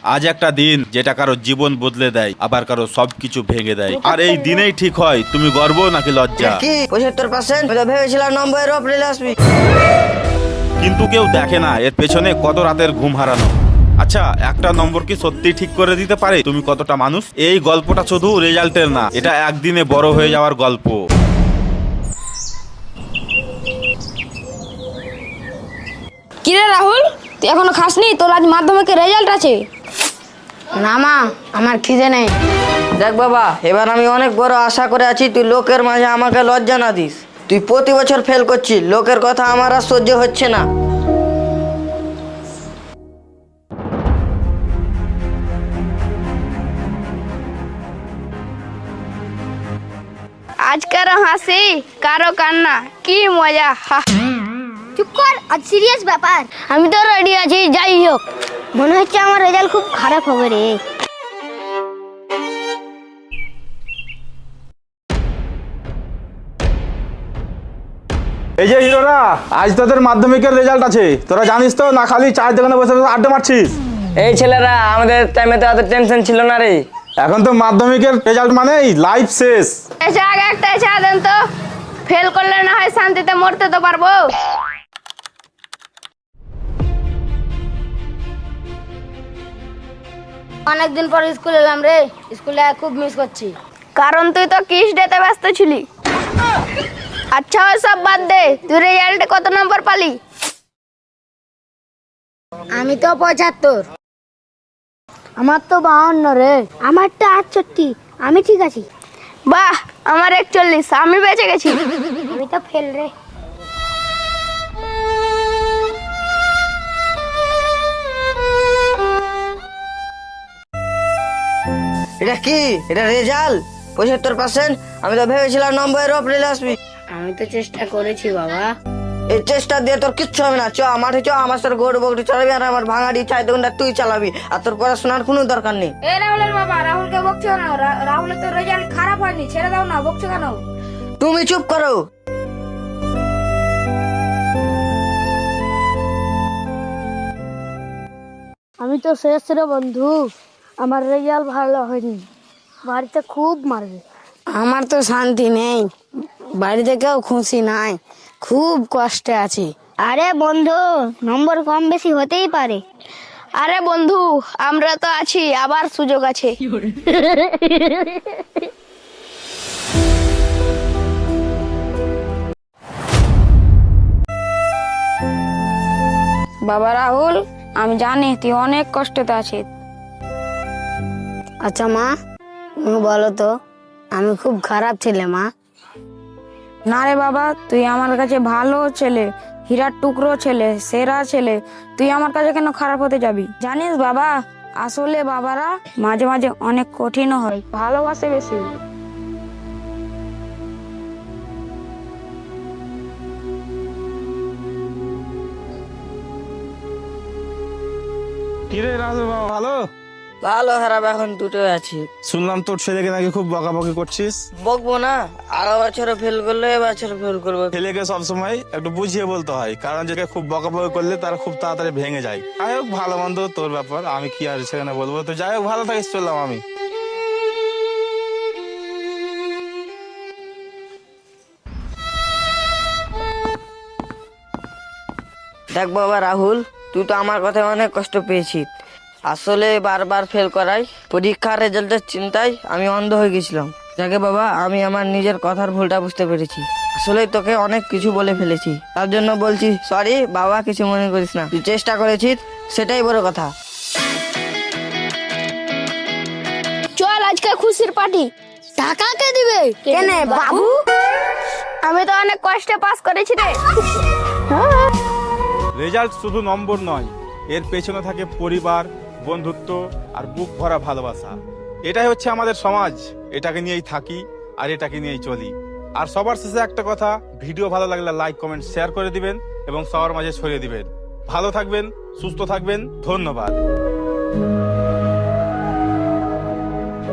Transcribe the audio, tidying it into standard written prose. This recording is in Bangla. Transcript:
আজ একটা দিন যেটা কারো জীবন বদলে দেয়, আবার কারো সবকিছু ভেঙে দেয়। আর এই দিনেই ঠিক হয় তুমি গর্ব নাকি লজ্জা। কি 75%? আমি তো ভেবেছিলাম 90-এর উপরে আসবি। কিন্তু কেউ দেখে না এর পেছনে কত রাতের ঘুম হারানো। আচ্ছা, একটা নম্বর কি সত্যি ঠিক করে দিতে পারে তুমি কতটা মানুষ? এই গল্পটা শুধু রেজাল্টের না, এটা একদিনে বড় হয়ে যাওয়ার গল্প। কিরে রাহুল, তুই এখনো খাসনি? তোর আজ মাধ্যমিকের রেজাল্ট আছে। না মা, আমার খিদে নেই। দেখ বাবা, এবার আমি অনেক বড় আশা করে আছি, তুই লোকের মাঝে আমাকে লজ্জা না দিস। তুই প্রতি বছর ফেল করছিস, লোকের কথা আমার আর সহ্য হচ্ছে না। আজ কারো হাসি কারো কান্না, কি মজা। চুপ কর, আজ সিরিয়াস ব্যাপার। আমি তো রেডি আছি, যাই হোক। মনে হচ্ছে আমার রেজাল্ট খুব খারাপ হবে রে। এই যে হিরোরা, আজ তোদের মাধ্যমিকের রেজাল্ট আছে। তোরা জানিস তো, না খালি চায়ের দোকানে বসে বসে আড্ডা মারছিস। এই ছেলেরা, আমাদের টাইমে তো এত টেনশন ছিল না রে। এখন তো মাধ্যমিকের রেজাল্ট মানেই লাইফ শেষ। এসে আগে একটা চা দেন তো, ফেল করলে না হয় শান্তিতে মরতে তো পারবো। অনেকদিন পর স্কুল এলাম রে, স্কুলে খুব মিস করছি। কারণ তুই তো কিস ডেতে ব্যস্ত ছিলি। আচ্ছা ওই সব বাদ দে, তুই রেজাল্টে কত নম্বর পালি? আমি তো 75। আমার তো 52 রে। আমারটা 68। আমি ঠিক আছি। বাহ, আমার 41, আমি বেঁচে গেছি। আমি তো ফেল রে। এটা কি? এটা রেজাল্ট 75%? আমি তো ভেবেছিলাম 90-এর উপরে আসবি। আমি তো চেষ্টা করেছি বাবা। এই চেষ্টা দিয়ে তোর কিচ্ছু হবে না। চ মাঠে চ, আমার সাথে গরু বকরি চালাবি, আর আমার ভাঙাড়ি চায়ের দোকানটা তুই চালাবি। আর তোর পড়াশোনার কোনো দরকার নেই। এ রাহুলের বাবা, রাহুলকে বকছো না? রাহুলের তো রেজাল্ট খারাপ হয়নি, ছেড়ে দাও না, বকছো কেন? তুমি চুপ করো। আমি তো শেষ রে বন্ধু, আমার রেজাল্ট ভালো হয়নি, বাড়িতে খুব মারবে। আমার তো শান্তি নেই, বাড়িতে কেউ খুশি নাই, খুব কষ্টে আছি। আরে বন্ধু, নম্বর কম বেশি হতেই পারে। আরে বন্ধু, আমরা তো আছি, আবার সুযোগ আছে। বাবা রাহুল, আমি জানি তুই অনেক কষ্টতে আছিস। আচ্ছা মা, তুমি বলো তো, আমি খুব খারাপ ছেলে মা? না রে বাবা, তুই আমার কাছে ভালো ছেলে, হীরার টুকরো ছেলে, সেরা ছেলে। তুই আমার কাছে কেন খারাপ হতে যাবি? জানিস বাবা, আসলে বাবারা মাঝে মাঝে অনেক কঠিনও হয়, ভালোবাসে বেশি। কিরে রাজু বাবা, ভালো? ভালো খারাপ এখন দুটোই আছি। শুনলাম তোর ছেলেকে নাকি খুব বকাবকি করছিস। বকবো না? আরো বছরে ফেল করলে এবছর ফেল করবো। ছেলেকে সবসময় একটু বুঝিয়ে বলতে হয়, কারণ যে খুব বকাবকি করলে তার খুব তাড়াতাড়ি ভেঙে যায়। যাই হোক, ভালো মন্দ তোর ব্যাপার, আমি কি আর সেখানে বলবো। তো যাই হোক, ভালো থাকিস, চললাম আমি। দেখ বাবা রাহুল, তুই তো আমার কথায় অনেক কষ্ট পেয়েছিস। আসলে বারবার ফেল করাই পরীক্ষার রেজাল্টের চিন্তায় আমি অন্ধ হয়ে গেছিলাম। যাকে বাবা, আমি আমার নিজের কথার ভুলটা বুঝতে পেরেছি। আসলে তোকে অনেক কিছু বলে ফেলেছি, তার জন্য বলছি সরি বাবা, কিছু মনে করিস না। তুই চেষ্টা করেছিস, সেটাই বড় কথা। চল আজকে খুশির পার্টি। টাকা কে দিবে? কেন বাবু? আমি তো অনেক কষ্টে পাস করেছি রে। রেজাল্ট শুধু নম্বর নয়, এর পেছনে থাকে পরিবার, বন্ধুত্ব আর বুক ভরা ভালোবাসা। এটাই হচ্ছে আমাদের সমাজ, এটাকে নিয়েই থাকি আর এটাকে নিয়েই চলি। আর সবার শেষে একটা কথা, ভিডিও ভালো লাগলে লাইক কমেন্ট শেয়ার করে দিবেন এবং সবার মাঝে ছড়িয়ে দিবেন। ভালো থাকবেন, সুস্থ থাকবেন, ধন্যবাদ।